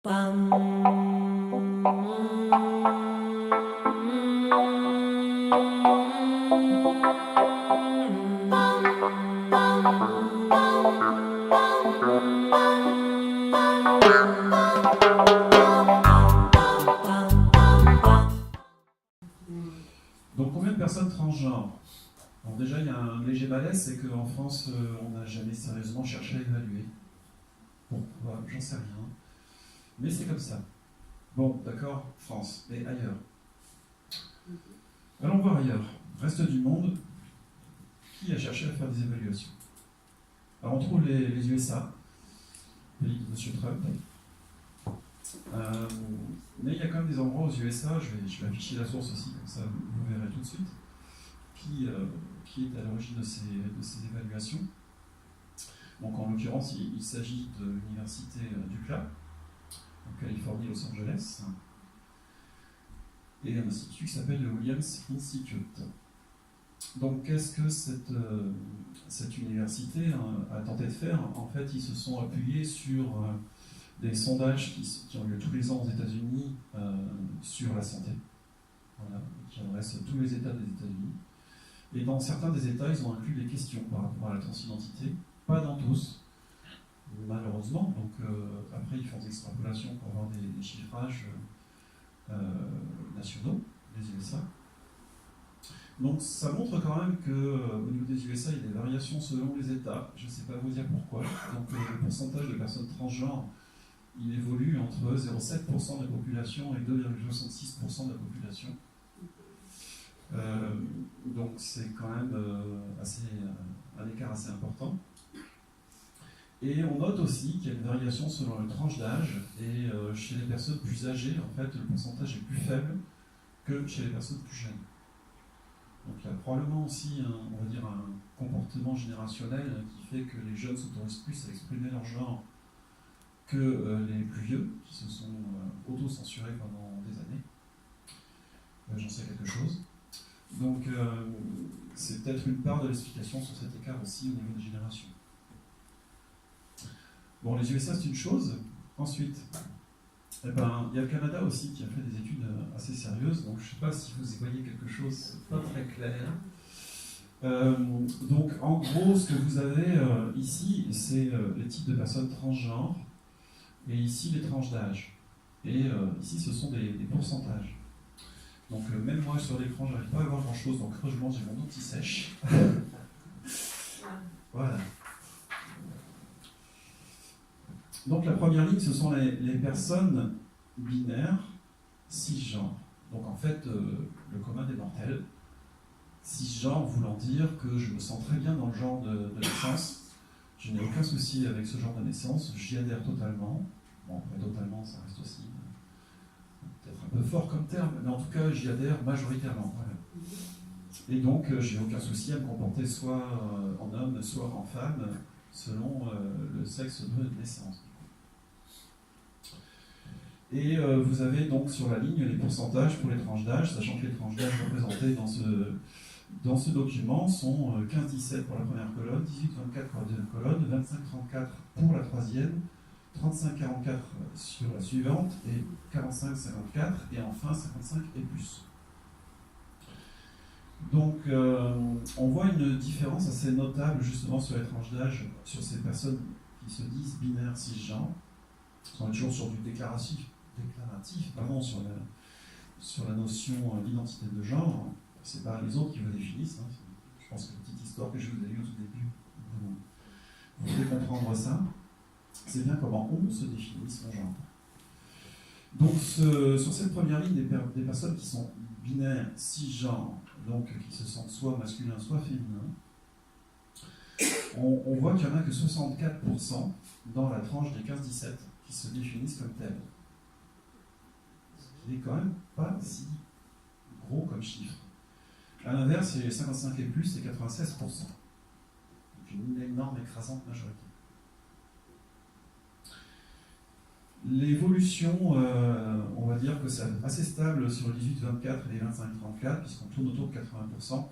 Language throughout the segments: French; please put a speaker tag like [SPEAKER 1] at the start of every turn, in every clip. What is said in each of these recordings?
[SPEAKER 1] Donc combien de personnes transgenres? Bon, déjà, il y a un léger malaise, c'est qu'en France, on n'a jamais sérieusement cherché à évaluer. Pourquoi? J'en sais rien. Mais c'est comme ça. Bon, d'accord, France, mais ailleurs. Allons voir ailleurs. Reste du monde, qui a cherché à faire des évaluations? Alors on trouve les USA, pays de M. Trump. Mais il y a quand même des endroits aux USA, je vais afficher la source aussi, comme ça vous verrez tout de suite, qui est à l'origine de ces évaluations. Donc en l'occurrence, il s'agit de l'université d'UCLA, en Californie, Los Angeles, et un institut qui s'appelle le Williams Institute. Donc qu'est-ce que cette université a tenté de faire? En fait, ils se sont appuyés sur des sondages qui ont lieu tous les ans aux États-Unis sur la santé, voilà, qui adressent tous les États des États-Unis. Et dans certains des États, ils ont inclus des questions par rapport à la transidentité, pas dans tous, malheureusement. Donc après, ils font des extrapolations pour avoir des chiffrages nationaux, des USA. Donc ça montre quand même qu'au niveau des USA, il y a des variations selon les États. Je ne sais pas vous dire pourquoi. Donc le pourcentage de personnes transgenres, il évolue entre 0,7% de la population et 2,66% de la population. Donc c'est quand même un écart assez important. Et on note aussi qu'il y a une variation selon la tranche d'âge, et chez les personnes plus âgées, en fait, le pourcentage est plus faible que chez les personnes plus jeunes. Donc il y a probablement aussi on va dire un comportement générationnel qui fait que les jeunes s'autorisent plus à exprimer leur genre que les plus vieux, qui se sont auto-censurés pendant des années. J'en sais quelque chose. Donc c'est peut-être une part de l'explication sur cet écart aussi au niveau des générations. Bon, les USA c'est une chose. Ensuite, il y a le Canada aussi qui a fait des études assez sérieuses, donc je ne sais pas si vous y voyez quelque chose, c'est pas très clair. Donc en gros, ce que vous avez ici, c'est les types de personnes transgenres, et ici les tranches d'âge. Et ici ce sont des pourcentages. Donc même moi sur l'écran, je n'arrive pas à voir grand chose, donc heureusement j'ai mon anti-sèche. Voilà. Donc la première ligne, ce sont les personnes binaires cisgenres. Donc en fait, le commun des mortels, cisgenre voulant dire que je me sens très bien dans le genre de naissance, je n'ai aucun souci avec ce genre de naissance, j'y adhère totalement. Bon, après totalement, ça reste aussi peut-être un peu fort comme terme, mais en tout cas, j'y adhère majoritairement. Voilà. Et donc, j'ai aucun souci à me comporter soit en homme, soit en femme, selon le sexe de naissance. Et vous avez donc sur la ligne les pourcentages pour les tranches d'âge, sachant que les tranches d'âge représentées dans ce document sont 15-17 pour la première colonne, 18-24 pour la deuxième colonne, 25-34 pour la troisième, 35-44 sur la suivante, et 45-54, et enfin 55 et plus. Donc on voit une différence assez notable justement sur les tranches d'âge, sur ces personnes qui se disent binaires cisgenres. On est toujours sur du déclaratif pardon, sur la notion d'identité de genre. C'est pas les autres qui vous définissent. Hein. Je pense que la petite histoire que je vous ai lue au tout début, vous pouvez comprendre ça. C'est bien comment on se définit son genre. Donc sur cette première ligne, des personnes qui sont binaires, cisgenres, donc qui se sentent soit masculins, soit féminins, on voit qu'il n'y en a que 64% dans la tranche des 15-17 qui se définissent comme tels. Ce qui n'est quand même pas si gros comme chiffre. A l'inverse, les 55 et plus, c'est 96%. Donc une énorme écrasante majorité. L'évolution, on va dire que c'est assez stable sur les 18-24 et les 25-34, puisqu'on tourne autour de 80%,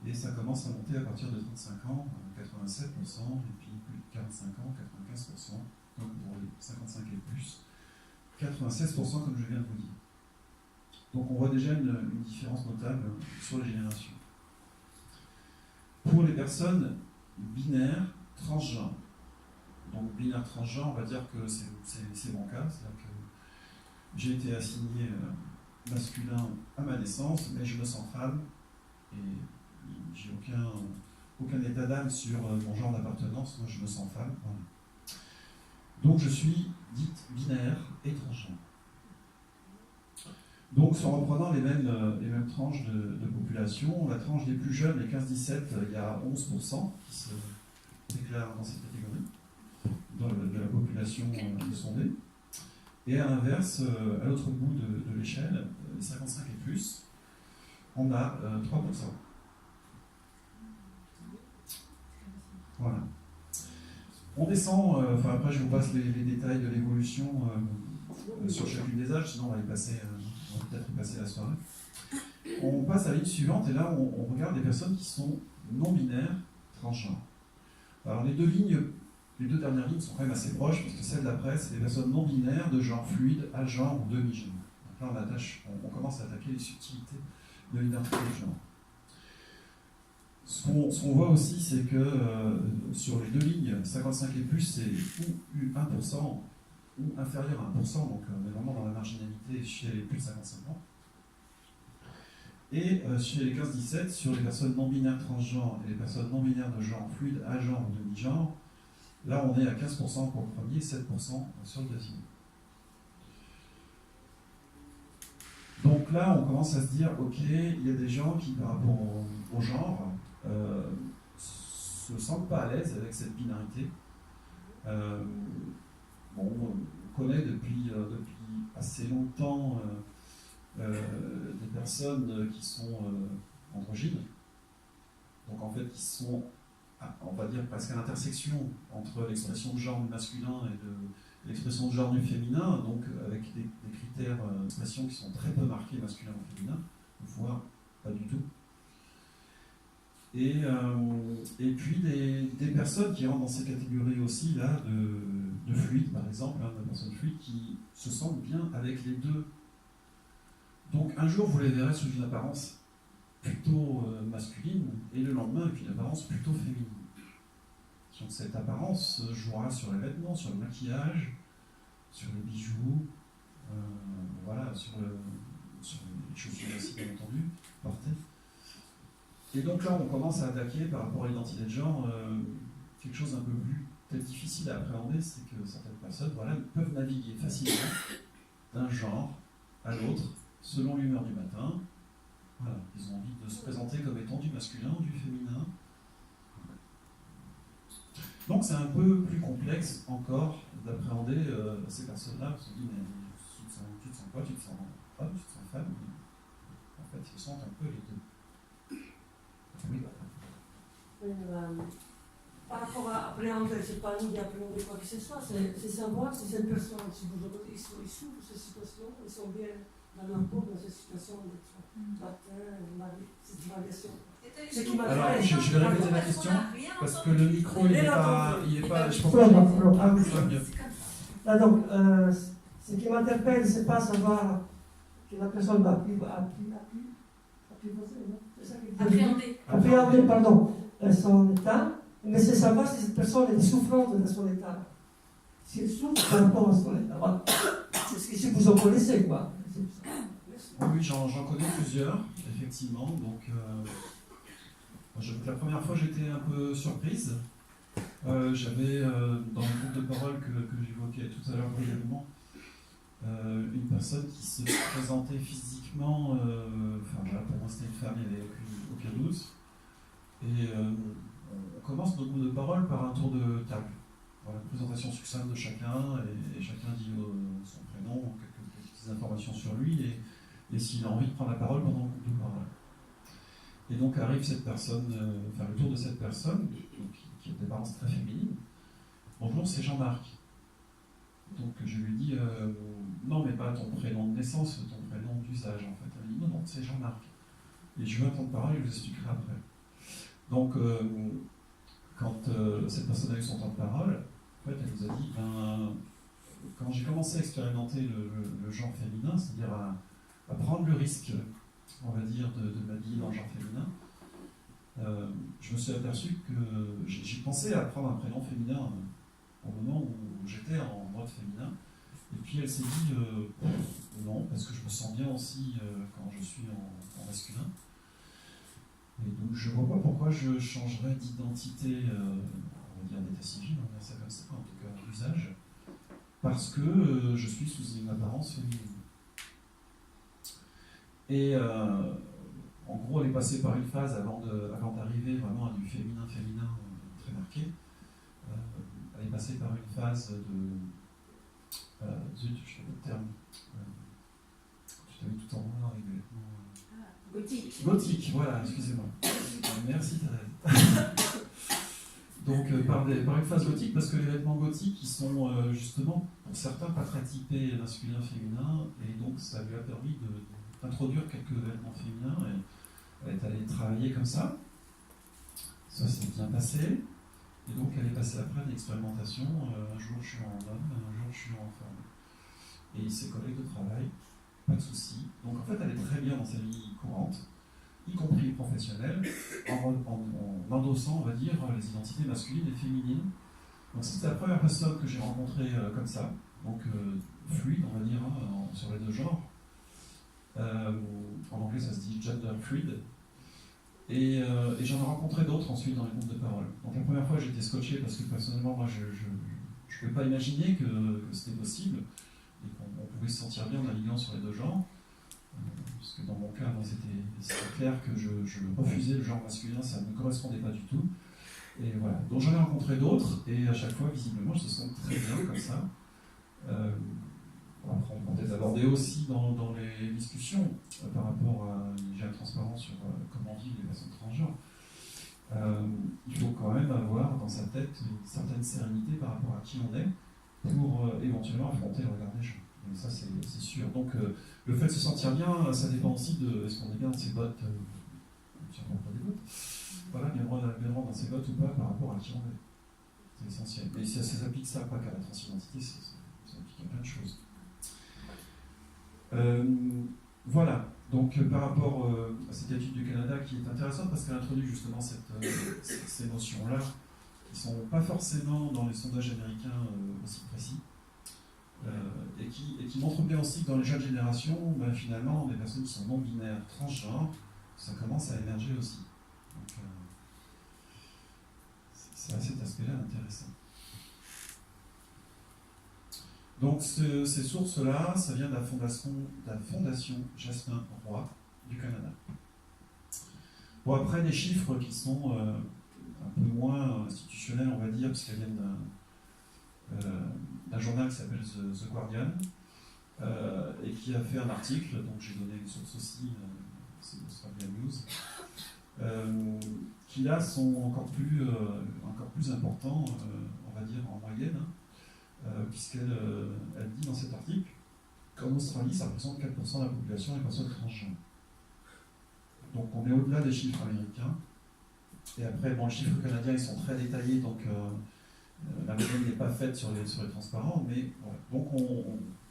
[SPEAKER 1] et ça commence à monter à partir de 35 ans, 87%, et puis plus de 45 ans, 95%, donc pour les 55 et plus, 96% comme je viens de vous dire. Donc on voit déjà une différence notable sur les générations. Pour les personnes binaires, transgenres, donc binaire transgenre, on va dire que c'est mon cas, c'est-à-dire que j'ai été assigné masculin à ma naissance, mais je me sens femme et j'ai aucun état d'âme sur mon genre d'appartenance, moi je me sens femme. Voilà. Donc je suis dite binaire et transgenre. Donc, en reprenant les mêmes tranches de population, la tranche des plus jeunes, les 15-17, il y a 11% qui se déclarent dans cette catégorie de la population sondée. Et à l'inverse, à l'autre bout de l'échelle, les 55 et plus, on a 3%. Voilà. On descend, après je vous passe les détails de l'évolution sur chacune des âges, sinon on va peut-être y passer la soirée. On passe à la ligne suivante et là on regarde les personnes qui sont non-binaires, transgenres. Alors les deux dernières lignes sont quand même assez proches parce que celle d'après c'est des personnes non-binaires de genre fluide, agenre ou demi-genre. Donc là on commence à attaquer les subtilités de l'identité de genre. Ce qu'on voit aussi, c'est que sur les deux lignes, 55 et plus, c'est ou 1% ou inférieur à 1%, donc on est vraiment dans la marginalité chez les plus de 55 ans. Et chez les 15-17, sur les personnes non-binaires transgenres et les personnes non-binaires de genre fluide, agenre ou demi-genre, là on est à 15% pour le premier, 7% sur le deuxième. Donc là, on commence à se dire, ok, il y a des gens qui, par rapport au genre, se sentent pas à l'aise avec cette binarité. On connaît depuis assez longtemps des personnes qui sont androgynes, donc en fait qui sont, on va dire, presque à l'intersection entre l'expression de genre du masculin et de l'expression de genre du féminin, donc avec des critères d'expression qui sont très peu marqués masculin ou féminin, voire pas du tout. Et puis des personnes qui rentrent dans ces catégories aussi là de fluides, par exemple, de personnes fluides qui se sentent bien avec les deux. Donc un jour vous les verrez sous une apparence plutôt masculine et le lendemain avec une apparence plutôt féminine. Donc cette apparence jouera sur les vêtements, sur le maquillage, sur les bijoux, voilà, sur les chaussures aussi bien entendu, portées. Et donc là, on commence à attaquer par rapport à l'identité de genre quelque chose un peu plus peut-être difficile à appréhender, c'est que certaines personnes peuvent naviguer facilement d'un genre à l'autre selon l'humeur du matin. Voilà, ils ont envie de se présenter comme étant du masculin ou du féminin. Donc c'est un peu plus complexe encore d'appréhender ces personnes-là. On se dit, mais tu te sens quoi? Tu te sens homme, tu te sens femme? En fait, ils se sentent un peu les deux. Oui.
[SPEAKER 2] Par rapport à appréhender, c'est pas nous d'appréhender quoi que ce soit, c'est savoir si cette personne, si vous ils souffrent de cette situation, ils sont bien dans leur peau, dans cette situation d'être cette variation.
[SPEAKER 1] Alors, je vais répéter la question, parce que le micro, il est pas, je pense que...
[SPEAKER 2] Ah oui, là, donc, ce qui m'interpelle, c'est pas savoir que la personne va appréhender, pardon, son état, mais c'est savoir si cette personne est souffrante de son état. Si elle souffre par rapport à son état. Voilà. Si vous en connaissez, quoi.
[SPEAKER 1] Oui, j'en connais plusieurs, effectivement. Donc, la première fois, j'étais un peu surprise. J'avais, dans le groupe de parole que j'évoquais tout à l'heure brièvement, une personne qui se présentait physiquement, pour moi c'était une femme, il n'y avait aucun doute. Et on commence notre groupe de parole par un tour de table. Voilà, une présentation succincte de chacun, et chacun dit son prénom, quelques petites informations sur lui, et s'il a envie de prendre la parole pendant le groupe de parole. Et donc arrive cette personne, le tour de cette personne, qui a des apparences très féminines. Bonjour, c'est Jean-Marc. Donc je lui dis, non mais pas ton prénom de naissance, ton prénom d'usage en fait. Elle dit, non, c'est Jean-Marc. Et je veux un temps de parole et je vous expliquerai après. Donc quand cette personne a eu son temps de parole, en fait, elle nous a dit, quand j'ai commencé à expérimenter le genre féminin, c'est-à-dire à prendre le risque, on va dire, de m'habiller dans le genre féminin, je me suis aperçu que j'ai pensé à prendre un prénom féminin au moment où j'étais en mode féminin. Et puis elle s'est dit non, parce que je me sens bien aussi quand je suis en masculin. Et donc je ne vois pas pourquoi je changerais d'identité, on va dire d'état civil, on va dire ça comme ça, en tout cas d'usage, parce que je suis sous une apparence féminine. Et en gros, elle est passée par une phase avant d'arriver vraiment à du féminin très marqué. Elle est passée par une phase de. Zut, je sais pas le terme. Tu t'as mis tout en noir avec des vêtements.
[SPEAKER 2] Gothique.
[SPEAKER 1] Gothique, voilà, excusez-moi. Merci Thérèse. Donc par une phase gothique, parce que les vêtements gothiques, ils sont justement, pour certains, pas très typés masculin-féminin, et donc ça lui a permis d'introduire quelques vêtements féminins, et elle est allée travailler comme ça. Ça s'est bien passé. Et donc elle est passée après une expérimentation, un jour je suis en homme, un jour je suis en femme. Et ses collègues de travail, pas de souci. Donc en fait elle est très bien dans sa vie courante, y compris professionnelle, en endossant, on va dire, les identités masculines et féminines. Donc c'était la première personne que j'ai rencontrée comme ça, donc fluide, on va dire, sur les deux genres. En anglais ça se dit gender fluid. Et j'en ai rencontré d'autres ensuite dans les groupes de parole. Donc la première fois j'étais scotché parce que personnellement moi je ne pouvais pas imaginer que c'était possible et qu'on pouvait se sentir bien en naviguant sur les deux genres. Parce que dans mon cas, c'était clair que je refusais le genre masculin, ça ne me correspondait pas du tout. Et voilà. Donc j'en ai rencontré d'autres et à chaque fois visiblement je se sens très bien comme ça. Après, on peut peut-être aborder aussi dans les discussions par rapport à une transparence sur comment vivent les personnes transgenres. Il faut quand même avoir dans sa tête une certaine sérénité par rapport à qui on est pour éventuellement affronter le regard des gens. Et ça, c'est sûr. Donc, le fait de se sentir bien, ça dépend aussi de est-ce qu'on est bien dans ses bottes, sûrement pas des bottes, voilà, bien droit dans ses bottes ou pas par rapport à qui on est. C'est essentiel. Et ça s'applique ça pas qu'à la transidentité, ça s'applique à plein de choses. Voilà, donc par rapport à cette étude du Canada qui est intéressante parce qu'elle introduit justement ces notions-là qui ne sont pas forcément dans les sondages américains aussi précis et qui montrent bien aussi que dans les jeunes générations, finalement, les personnes qui sont non-binaires, transgenres, ça commence à émerger aussi. Donc c'est à cet aspect-là intéressant. Donc ces sources-là, ça vient de la fondation Jasmin Roy du Canada. Bon, après, des chiffres qui sont un peu moins institutionnels, on va dire, puisqu'elles viennent d'un journal qui s'appelle The Guardian, et qui a fait un article, donc j'ai donné une source aussi, c'est Australian News, qui là sont encore plus importants, on va dire, en moyenne, puisqu'elle dit dans cet article qu'en Australie, ça représente 4% de la population des personnes transgenres. Donc on est au-delà des chiffres américains. Et après, bon, les chiffres canadiens, ils sont très détaillés, donc la moyenne n'est pas faite sur les transparents, mais voilà. Donc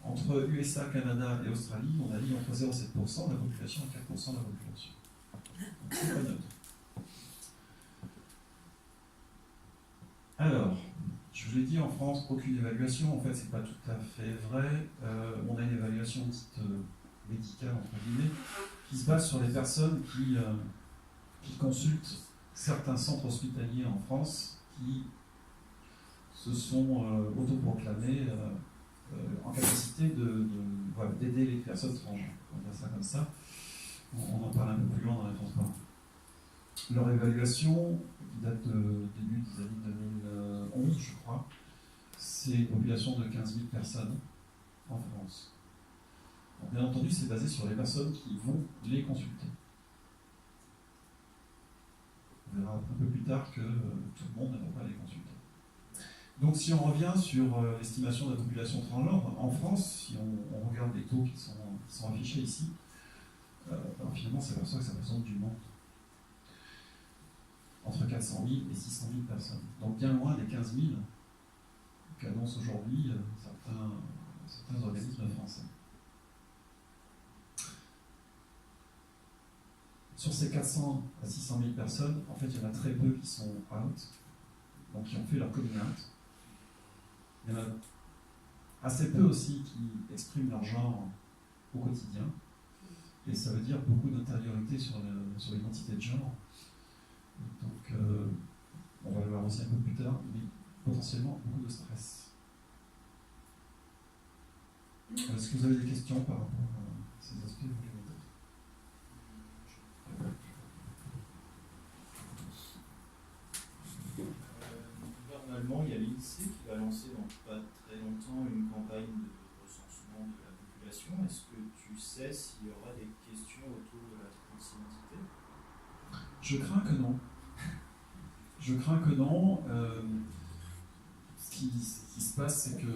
[SPEAKER 1] entre USA, Canada et Australie, on a dit entre 0,7% de la population et 4% de la population. Donc c'est pas neutre. Alors, je vous l'ai dit, en France, aucune évaluation. En fait, c'est pas tout à fait vrai. On a une évaluation dite médicale, entre guillemets, qui se base sur les personnes qui consultent certains centres hospitaliers en France qui se sont autoproclamés en capacité d'aider les personnes transgenres. On va dire ça comme ça. On en parle un peu plus loin dans la transparence. Leur évaluation, qui date du début des années 2011, je crois, c'est une population de 15 000 personnes en France. Donc, bien entendu, c'est basé sur les personnes qui vont les consulter. On verra un peu plus tard que tout le monde ne va pas les consulter. Donc si on revient sur l'estimation de la population transgenre, en France, si on regarde les taux qui sont affichés ici, finalement, c'est pour ça que ça représente du monde. Entre 400 000 et 600 000 personnes. Donc bien loin des 15 000 qu'annoncent aujourd'hui certains organismes français. Sur ces 400 à 600 000 personnes, en fait, il y en a très peu qui sont out, donc qui ont fait leur coming out. Il y en a assez peu aussi qui expriment leur genre au quotidien. Et ça veut dire beaucoup d'intériorité sur l'identité de genre. Donc, on va le voir aussi un peu plus tard, mais potentiellement beaucoup de stress. Est-ce que vous avez des questions par rapport à ces aspects?
[SPEAKER 3] Normalement, il y a l'INSEE qui va lancer dans pas très longtemps une campagne de recensement de la population. Est-ce que tu sais s'il y aura des questions autour de la transidentité?
[SPEAKER 1] Je crains que non. Je crains que non. Ce qui se passe, c'est que,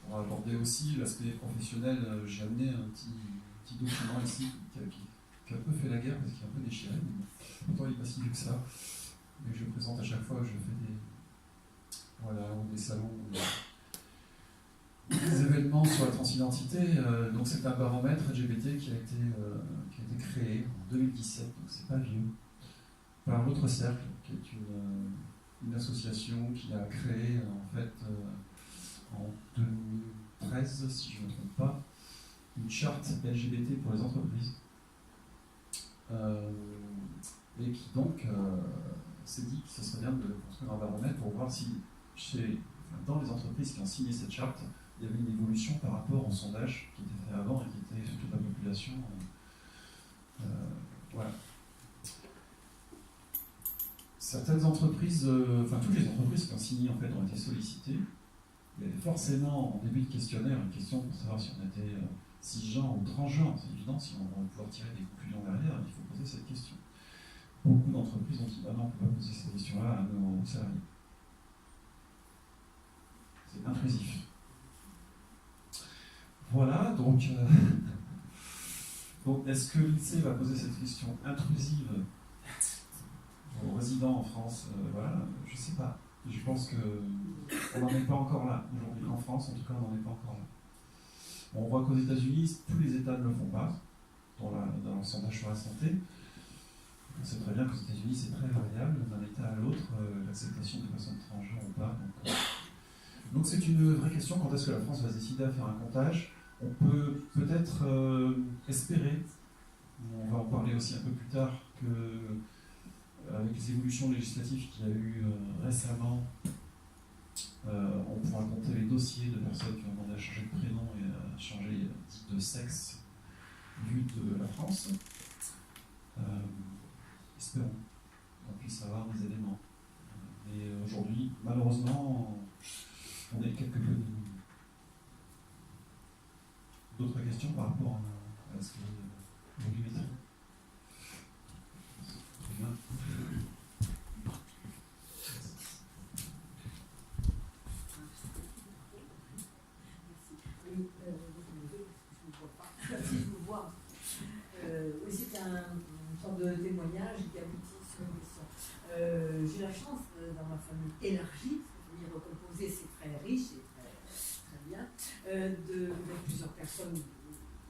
[SPEAKER 1] pour aborder aussi l'aspect professionnel, j'ai amené un petit document ici qui a un peu fait la guerre parce qu'il est un peu déchiré, mais pourtant il n'est pas si vieux que ça. Mais je présente à chaque fois, je fais des salons, des événements sur la transidentité. Donc c'est un baromètre LGBT qui a été créé en 2017, donc c'est pas vieux, par l'autre cercle, qui est une association qui a créé en fait en 2013, si je ne me trompe pas, une charte LGBT pour les entreprises. Et qui donc s'est dit que ce serait bien de construire un baromètre pour voir si dans les entreprises qui ont signé cette charte, il y avait une évolution par rapport au sondage qui était fait avant et qui était sur toute la population. Voilà. Certaines entreprises, toutes les entreprises qui ont signé en fait ont été sollicitées. Il y avait forcément en début de questionnaire une question pour savoir si on était cisgenre ou transgenre. C'est évident, si on va pouvoir tirer des conclusions derrière, il faut poser cette question. Beaucoup d'entreprises ont dit non, on ne peut pas poser cette question-là à nos salariés. C'est intrusif. Voilà, donc est-ce que l'INSEE va poser cette question intrusive aux résidents en France? Voilà, je ne sais pas. Je pense qu'on n'en est pas encore là. Aujourd'hui, en France, en tout cas, on n'en est pas encore là. Bon, on voit qu'aux États-Unis, tous les États ne le font pas, dans le sondage sur la santé. On sait très bien qu'aux États-Unis, c'est très variable d'un État à l'autre, l'acceptation des personnes transgenres ou pas. Donc c'est une vraie question, quand est-ce que la France va se décider à faire un comptage? On peut peut-être espérer, on va en parler aussi un peu plus tard, qu'avec les évolutions législatives qu'il y a eu récemment, on pourra compter les dossiers de personnes qui ont demandé à changer de prénom et à changer de sexe vu de la France. Espérons qu'on puisse avoir des éléments. Mais aujourd'hui, malheureusement, on est quelque peu. D'autres questions par rapport à ce que vous voulez dire?
[SPEAKER 4] Oui, c'est une sorte de témoignage qui aboutit sur une question. J'ai la chance, dans ma famille élargie, la famille recomposée, c'est très riche et très bien, de plusieurs personnes,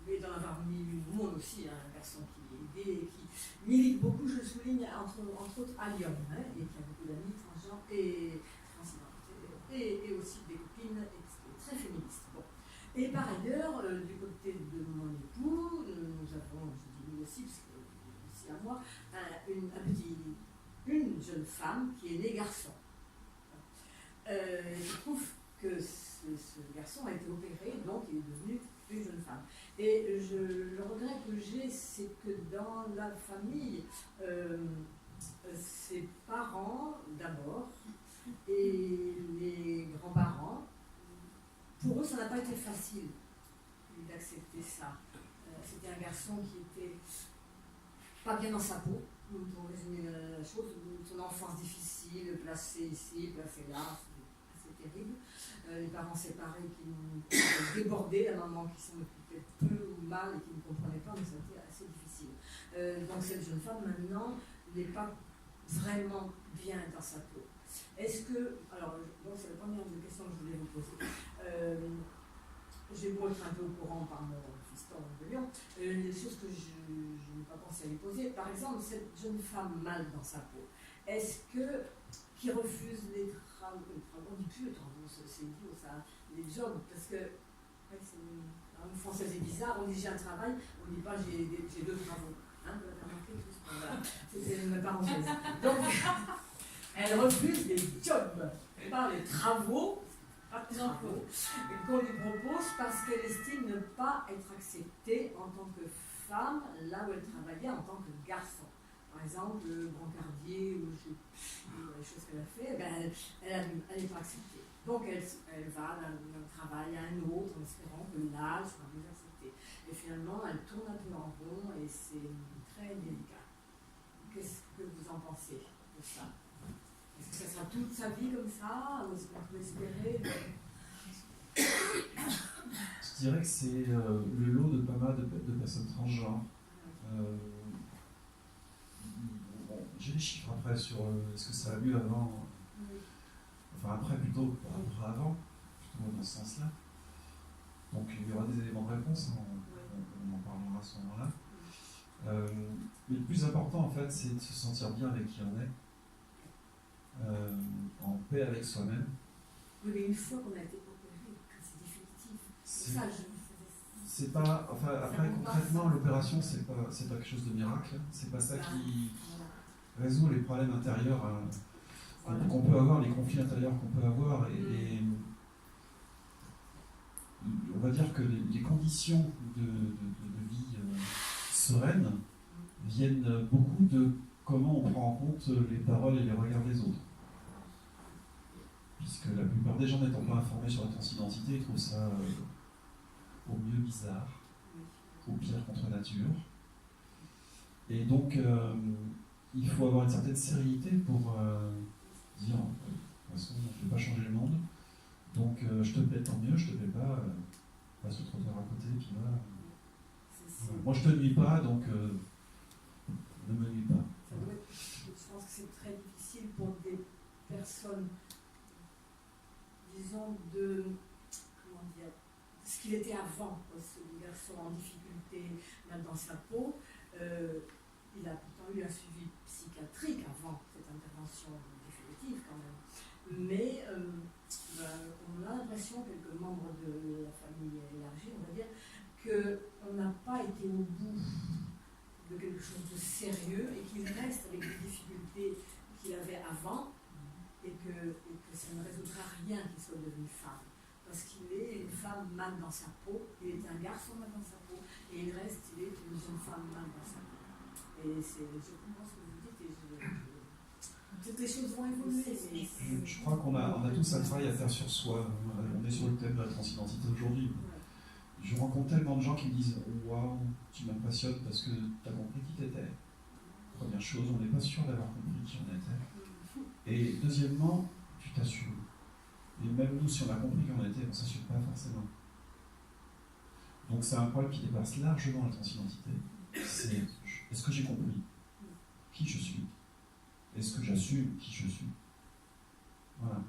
[SPEAKER 4] mais d'en avoir mis au monde aussi, un garçon qui est gay et qui milite beaucoup, je le souligne, entre autres à Lyon, et qui a beaucoup d'amis transgenres et transidentité, et aussi des copines très féministes. Bon. Et par ailleurs, du côté de mon époux, nous avons, je dis nous aussi, parce que aussi à moi, une jeune femme qui est née garçon. Je trouve que ce garçon a été opéré, donc il est devenu une jeune femme. Et le regret que j'ai, c'est que dans la famille, ses parents d'abord, et les grands-parents, pour eux, ça n'a pas été facile d'accepter ça. C'était un garçon qui était pas bien dans sa peau, pour résumer la chose, son enfance difficile, placé ici, placé là, c'est terrible. Les parents séparés qui débordaient, la maman qui s'en occupait peu ou mal et qui ne comprenait pas, mais ça a été assez difficile. Donc cette jeune femme, maintenant, n'est pas vraiment bien dans sa peau. Est-ce que, alors, donc c'est la première des questions que je voulais vous poser. J'ai beau être un peu au courant par mon fiston de Lyon, des choses que je n'ai pas pensé à lui poser. Par exemple, cette jeune femme mal dans sa peau, est-ce que, qui refuse les travaux, on dit plus les travaux, c'est idiot ça, les jobs, parce que, ouais, la langue française est bizarre, on dit j'ai un travail, on ne dit pas j'ai 2 travaux. Hein, vous avez remarqué tout ce qu'on a. C'est une parenthèse. Donc, elle refuse les jobs, pas les travaux, qu'on lui propose parce qu'elle estime ne pas être acceptée en tant que femme là où elle travaillait en tant que garçon. Par exemple, le brancardier ou les choses qu'elle a fait, ben, elle n'est pas acceptée. Donc elle va d'un travail à un autre en espérant que là, elle sera mieux acceptée. Et finalement, elle tourne un peu en rond et c'est très délicat. Qu'est-ce que vous en pensez de ça? Est-ce que ça sera toute sa vie comme ça? Ou est-ce qu'on peut espérer?
[SPEAKER 1] Je dirais que c'est le lot de pas mal de personnes transgenres. Bon, j'ai les chiffres après sur est-ce que ça va mieux avant, enfin après plutôt, après avant, plutôt dans ce sens-là. Donc il y aura des éléments de réponse, on en parlera à ce moment-là. Mais le plus important en fait, c'est de se sentir bien avec qui on est. En paix avec soi-même.
[SPEAKER 4] Oui, mais une fois qu'on a été opéré, que c'est définitif. Ça,
[SPEAKER 1] c'est pas. Enfin, après, concrètement, l'opération, c'est pas quelque chose de miracle. C'est pas ça qui résout les problèmes intérieurs qu'on peut avoir, les conflits intérieurs qu'on peut avoir. Et on va dire que les conditions de vie sereine viennent beaucoup de comment on prend en compte les paroles et les regards des autres. Puisque la plupart des gens n'étant pas informés sur la transidentité, ils trouvent ça au mieux bizarre, au pire contre nature. Et donc, il faut avoir une certaine sérénité pour dire, de toute façon, on ne peut pas changer le monde. Donc, je te plais, tant mieux, je te plais pas, passe le trottoir à côté, puis là. Moi, je te nuis pas, donc ne me nuis pas.
[SPEAKER 4] Je pense que c'est très difficile pour des personnes, disons, comment dire, ce qu'il était avant, ce garçon en difficulté, mal dans sa peau. Il a pourtant eu un suivi psychiatrique avant cette intervention définitive quand même. Mais on a l'impression, quelques membres de la famille élargie, on va dire, qu'on n'a pas été au bout de quelque chose de sérieux et qu'il reste avec les difficultés qu'il avait avant et que ça ne résoudra rien qu'il soit devenu femme. Parce qu'il est une femme mal dans sa peau, il est un garçon mal dans sa peau et il est une jeune femme mal dans sa peau. Et je comprends ce que vous dites et toutes les choses vont évoluer.
[SPEAKER 1] Je crois qu'on a tous un travail à faire sur soi. On est sur le thème de la transidentité aujourd'hui. Je rencontre tellement de gens qui me disent « Waouh, tu m'impressionnes parce que tu as compris qui t'étais. » Première chose, on n'est pas sûr d'avoir compris qui on était. Et deuxièmement, tu t'assumes. Et même nous, si on a compris qui on était, on ne s'assume pas forcément. Donc c'est un problème qui dépasse largement la transidentité. C'est est-ce que j'ai compris qui je suis? Est-ce que j'assume qui je suis? Voilà.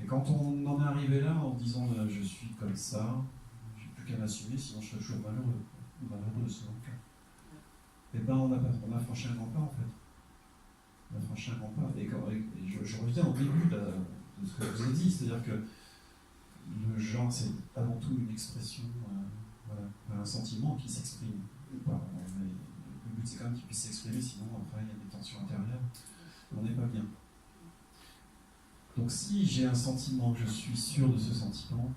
[SPEAKER 1] Et quand on en est arrivé là en disant je suis comme ça, qu'à m'assumer, sinon je serais toujours malheureux ou malheureuse. Et ben on a franchi un grand pas en fait. On a franchi un grand pas. Et je reviens au début de ce que je vous ai dit, c'est-à-dire que le genre c'est avant tout une expression, voilà, un sentiment qui s'exprime. Ou pas. Mais le but c'est quand même qu'il puisse s'exprimer, sinon après il y a des tensions intérieures. On n'est pas bien. Donc si j'ai un sentiment, que je suis sûr de ce sentiment,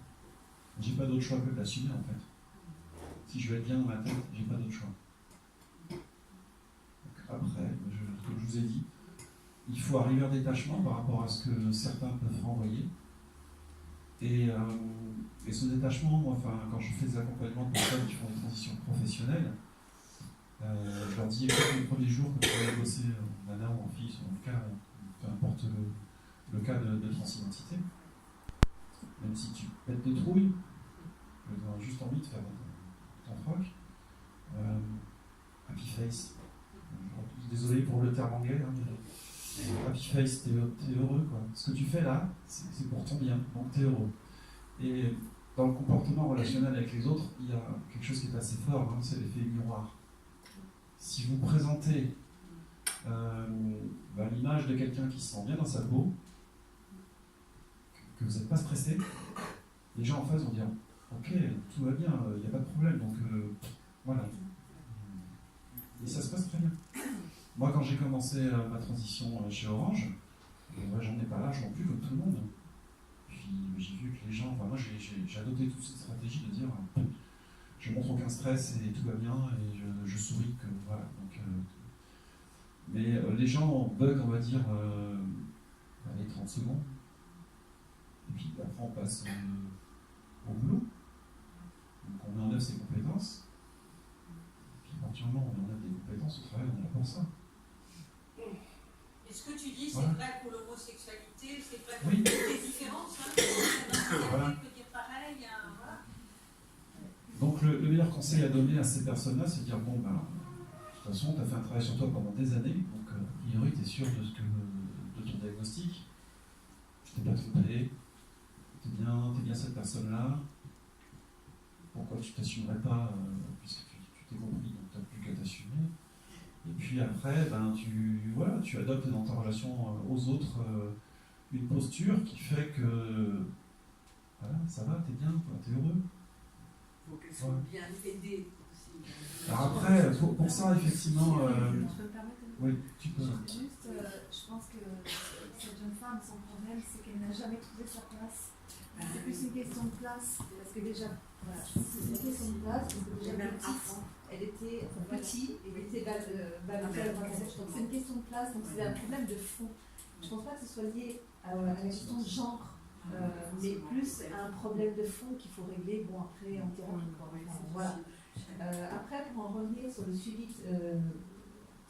[SPEAKER 1] j'ai pas d'autre choix que de l'assumer en fait. Si je veux être bien dans ma tête, j'ai pas d'autre choix. Donc après, comme je vous ai dit, il faut arriver à un détachement par rapport à ce que certains peuvent renvoyer. Et ce détachement, moi, quand je fais des accompagnements de personnes qui font des transitions professionnelles, je leur dis le premier jour que vous allez bosser en nana ou en fille, selon le cas, peu importe le cas de transidentité, même si tu pètes des trouilles, tu as juste envie de faire ton froc, happy face. Désolé pour le terme anglais, happy face, t'es heureux, quoi. Ce que tu fais là, c'est pour ton bien, donc t'es heureux. Et dans le comportement relationnel avec les autres, il y a quelque chose qui est assez fort, hein, c'est l'effet miroir. Si vous présentez l'image de quelqu'un qui se sent bien dans sa peau, que vous n'êtes pas stressé, les gens en face vont dire ok, tout va bien, il n'y a pas de problème, donc voilà. Et ça se passe très bien. Moi, quand j'ai commencé ma transition chez Orange, j'en ai pas l'âge non plus comme tout le monde. Puis j'ai vu que les gens, moi j'ai adopté toute cette stratégie de dire je montre aucun stress et tout va bien et je souris que voilà. Donc, mais les gens bug, on va dire, les 30 secondes. Et puis après on passe au boulot. Donc on met en œuvre ses compétences. Et puis éventuellement on met en œuvre des compétences au travail, on est là pour ça.
[SPEAKER 5] Et ce que tu dis, c'est
[SPEAKER 1] Voilà.
[SPEAKER 5] vrai pour l'homosexualité, c'est vrai pour
[SPEAKER 1] Oui.
[SPEAKER 5] des différences. Hein.
[SPEAKER 1] Voilà.
[SPEAKER 5] On peut dire pareil. Hein, voilà.
[SPEAKER 1] Donc le meilleur conseil à donner à ces personnes-là, c'est de dire bon ben, de toute façon, tu as fait un travail sur toi pendant des années, donc a priori tu es sûr de ton diagnostic. Je t'ai pas trompé, t'es bien cette personne-là. Pourquoi tu t'assumerais pas, puisque tu t'es compris, donc tu n'as plus qu'à t'assumer. Et puis après, tu adoptes dans ta relation aux autres une posture qui fait que voilà, ça va, t'es bien, t'es heureux.
[SPEAKER 4] Il faut qu'elle soit bien aidée aussi.
[SPEAKER 1] Alors après, pour ça, effectivement,
[SPEAKER 6] Je peux me permettre de-
[SPEAKER 1] oui, tu peux.
[SPEAKER 6] Juste, je pense que cette jeune femme, son problème, c'est qu'elle n'a jamais trouvé sa place. C'est plus une question de place, parce que déjà, voilà, c'est une question de place, parce que déjà
[SPEAKER 4] Même
[SPEAKER 6] petite,
[SPEAKER 4] avant.
[SPEAKER 6] elle était petite, elle était valorisée. Donc c'est une question de place, donc c'est un problème de fond. Je ne pense pas que ce soit lié à la question de genre, mais plus à un problème de fond qu'il faut régler. Bon, après, on dira voilà. Après, pour en revenir sur le suivi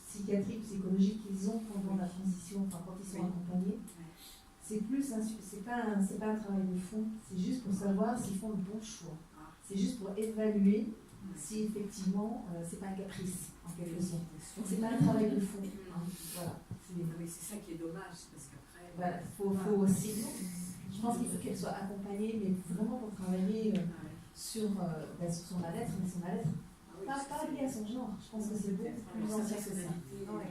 [SPEAKER 6] psychiatrique, psychologique qu'ils ont pendant la transition, enfin quand ils sont accompagnés, c'est pas un travail de fond, c'est juste pour savoir s'ils font le bon choix. C'est juste pour évaluer si effectivement c'est pas un caprice en quelque sorte. Donc c'est pas un travail de fond. Hein. Voilà.
[SPEAKER 4] Oui, c'est ça qui est dommage, parce qu'après.
[SPEAKER 6] Voilà, faut aussi. Je pense qu'il faut qu'elle soit accompagnée, mais vraiment pour travailler sur son mal-être, mais son mal-être pas lié à son genre. Je pense que c'est beaucoup plus ancien que ça. Ouais.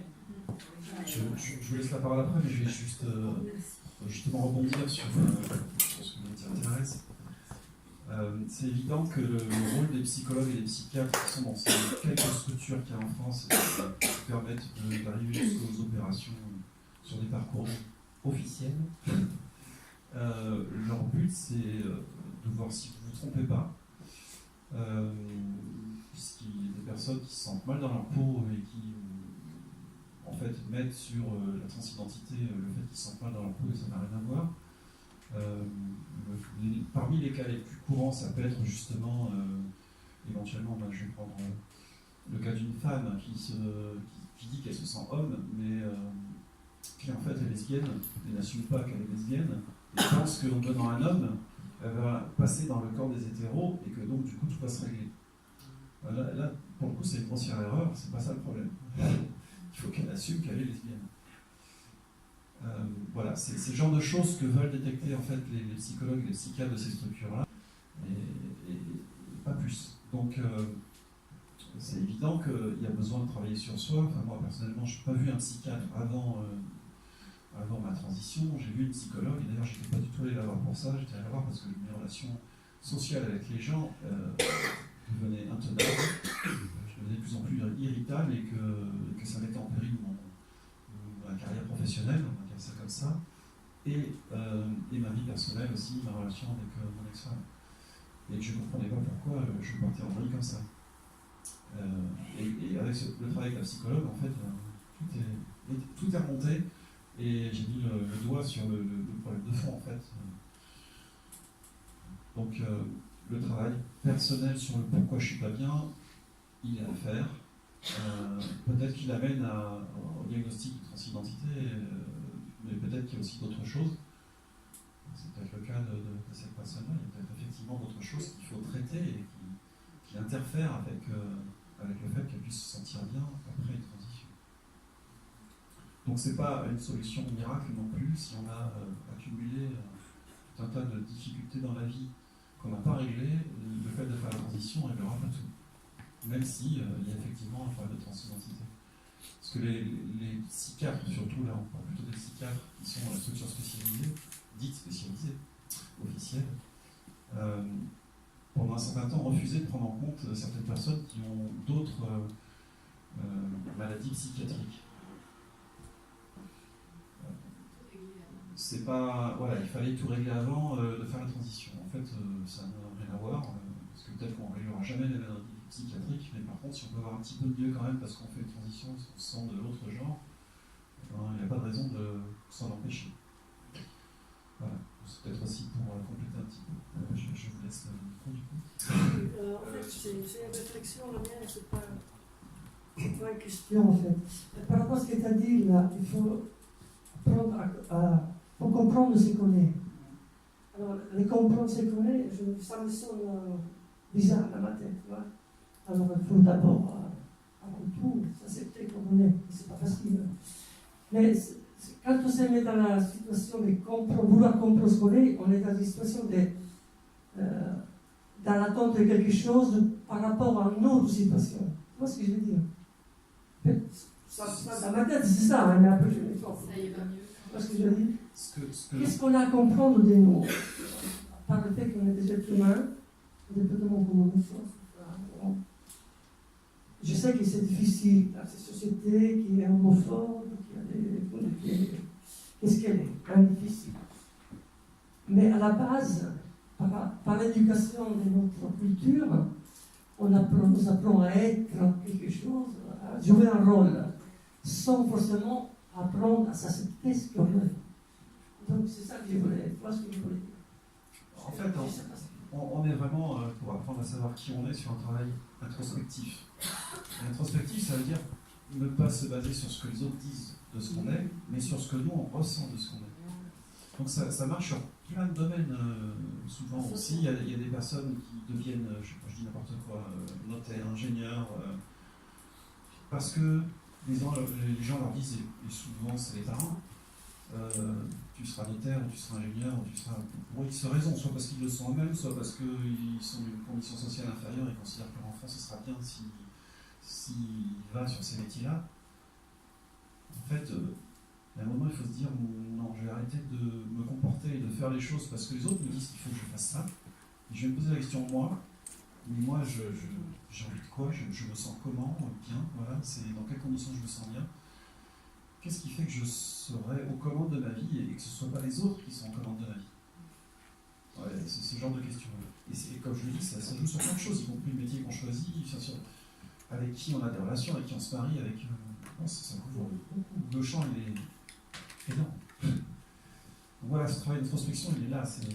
[SPEAKER 1] Je vous laisse la parole après, mais je vais juste justement rebondir sur ce que dit Thérèse. C'est évident que le rôle des psychologues et des psychiatres qui sont dans ces quelques structures qu'il y a en France qui permettent d'arriver jusqu'aux opérations sur des parcours officiels, leur but c'est de voir si vous ne vous trompez pas, puisqu'il y a des personnes qui se sentent mal dans leur peau et qui en fait mettent sur la transidentité le fait qu'ils se sentent mal dans leur peau et ça n'a rien à voir. Parmi les cas les plus courants, ça peut être justement, éventuellement, je vais prendre le cas d'une femme qui dit qu'elle se sent homme, mais qui en fait est lesbienne, et n'assume pas qu'elle est lesbienne, et pense qu'en donnant un homme, elle va passer dans le camp des hétéros, et que donc du coup tout va se régler. Là pour le coup, c'est une grossière erreur, c'est pas ça le problème. Il faut qu'elle assume qu'elle est lesbienne. Voilà, c'est le genre de choses que veulent détecter en fait les psychologues et les psychiatres de ces structures-là, et pas plus. Donc c'est évident qu'il y a besoin de travailler sur soi. Enfin, moi personnellement, je n'ai pas vu un psychiatre avant ma transition. J'ai vu une psychologue, et d'ailleurs je n'étais pas du tout allé la voir pour ça, j'étais allé la voir parce que mes relations sociales avec les gens devenaient intenables, je devenais de plus en plus irritable et que ça mettait en péril ma carrière professionnelle, on va dire ça comme ça, et ma vie personnelle aussi, ma relation avec mon ex-femme. Et je ne comprenais pas pourquoi je partais en vrille comme ça. Et avec le travail avec la psychologue, en fait, tout est remonté, et j'ai mis le doigt sur le problème de fond, en fait. Donc, le travail personnel sur le pourquoi je ne suis pas bien, il est à faire. Peut-être qu'il amène au diagnostic de transidentité, mais peut-être qu'il y a aussi d'autres choses. C'est peut-être le cas de cette personne-là. Il y a peut-être effectivement d'autres choses qu'il faut traiter et qui interfèrent avec le fait qu'elle puisse se sentir bien après une transition. Donc c'est pas une solution miracle non plus si on a accumulé tout un tas de difficultés dans la vie qu'on n'a pas réglées, le fait de faire la transition ne réglera pas tout. Même si il y a effectivement un problème de transidentité. Parce que les psychiatres, surtout là, on parle plutôt des psychiatres qui sont dans la structure spécialisée, dites spécialisées, officielles, pendant un certain temps refusaient de prendre en compte certaines personnes qui ont d'autres maladies psychiatriques. C'est pas, voilà, il fallait tout régler avant de faire la transition. En fait, ça n'a rien à voir, parce que peut-être qu'on ne réglera jamais les maladies psychiatriques, mais par contre, si on peut avoir un petit peu de mieux quand même parce qu'on fait une transition, parce qu'on se sent de l'autre genre, il n'y a pas de raison de s'en empêcher. Voilà, c'est peut-être aussi pour compléter un petit peu. Je vous laisse le micro du coup.
[SPEAKER 2] En fait, c'est une réflexion, la mienne, c'est pas une question en fait. Par rapport à ce que tu as dit là, il faut apprendre pour comprendre ce qu'on est. Alors, les comprendre ce qu'on est, ça me sonne bizarre dans ma tête, tu vois. Alors, il faut d'abord, avant tout, s'accepter comme on est. C'est pas facile. Mais quand on se met dans la situation de vouloir comprendre ce qu'on est, on est dans une situation dans l'attente de quelque chose par rapport à une autre situation. Tu vois ce que je veux dire? Dans ma tête, c'est ça, mais après je m'efforce.
[SPEAKER 6] Ça y va mieux.
[SPEAKER 2] Tu vois ce que je veux dire? Qu'est-ce
[SPEAKER 1] Que
[SPEAKER 2] qu'on a à comprendre de nous? Par le fait qu'on est des êtres humains, indépendamment de comment on est. Je sais que c'est difficile dans cette société qui est homophobe, qui a des. Qu'est-ce qu'elle est? Quand même difficile. Mais à la base, par l'éducation de notre culture, on nous apprend à être quelque chose, à jouer un rôle, sans forcément apprendre à s'accepter ce qu'on est. Donc c'est ça que je voulais, moi ce que je voulais dire.
[SPEAKER 1] En fait, on est vraiment pour apprendre à savoir qui on est sur un travail introspectif. Et introspectif, ça veut dire ne pas se baser sur ce que les autres disent de ce qu'on est, mais sur ce que nous on ressent de ce qu'on est. Donc ça marche sur plein de domaines, souvent aussi. Il y a des personnes qui deviennent, je dis n'importe quoi, notaires, ingénieurs, parce que les gens leur disent, et souvent c'est les parents, tu seras notaire, ou tu seras ingénieur, ou tu seras... Pour X raisons, soit parce qu'ils le sont eux-mêmes, soit parce qu'ils sont d'une condition sociale inférieure et considèrent que leur enfant ce sera bien s'il va sur ces métiers-là. En fait, à un moment, il faut se dire non, je vais arrêter de me comporter et de faire les choses parce que les autres me disent qu'il faut que je fasse ça. Et je vais me poser la question moi j'ai envie de quoi, je me sens comment, bien, voilà, c'est dans quelles conditions je me sens bien. Qu'est-ce qui fait que je serai aux commandes de ma vie et que ce ne soit pas les autres qui sont aux commandes de ma vie? Ouais, c'est ce genre de questions. Et comme je le dis, ça joue sur plein de choses, y compris le métier qu'on choisit, avec qui on a des relations, avec qui on se marie, avec... ça couvre beaucoup. Le champ, il est énorme. Donc voilà, ce travail d'introspection, il est là. C'est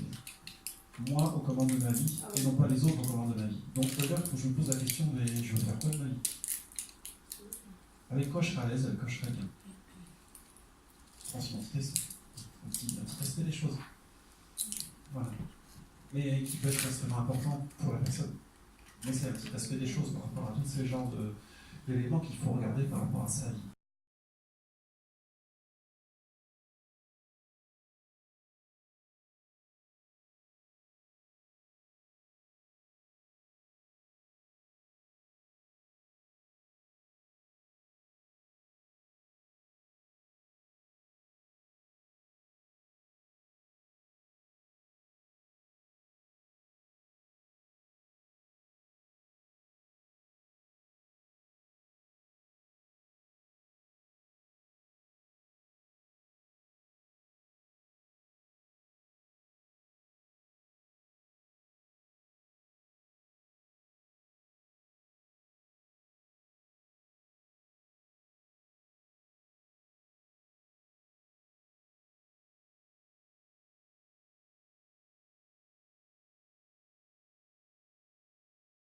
[SPEAKER 1] moi aux commandes de ma vie et non pas les autres aux commandes de ma vie. Donc c'est-à-dire que je me pose la question, mais je veux faire quoi de ma vie? Avec quoi je serai à l'aise, avec quoi je serai bien? Transidentité, c'est un petit aspect des choses. Voilà. Mais qui peut être extrêmement important pour la personne. Mais c'est un petit aspect des choses par rapport à tous ces genres d'éléments qu'il faut regarder par rapport à sa vie.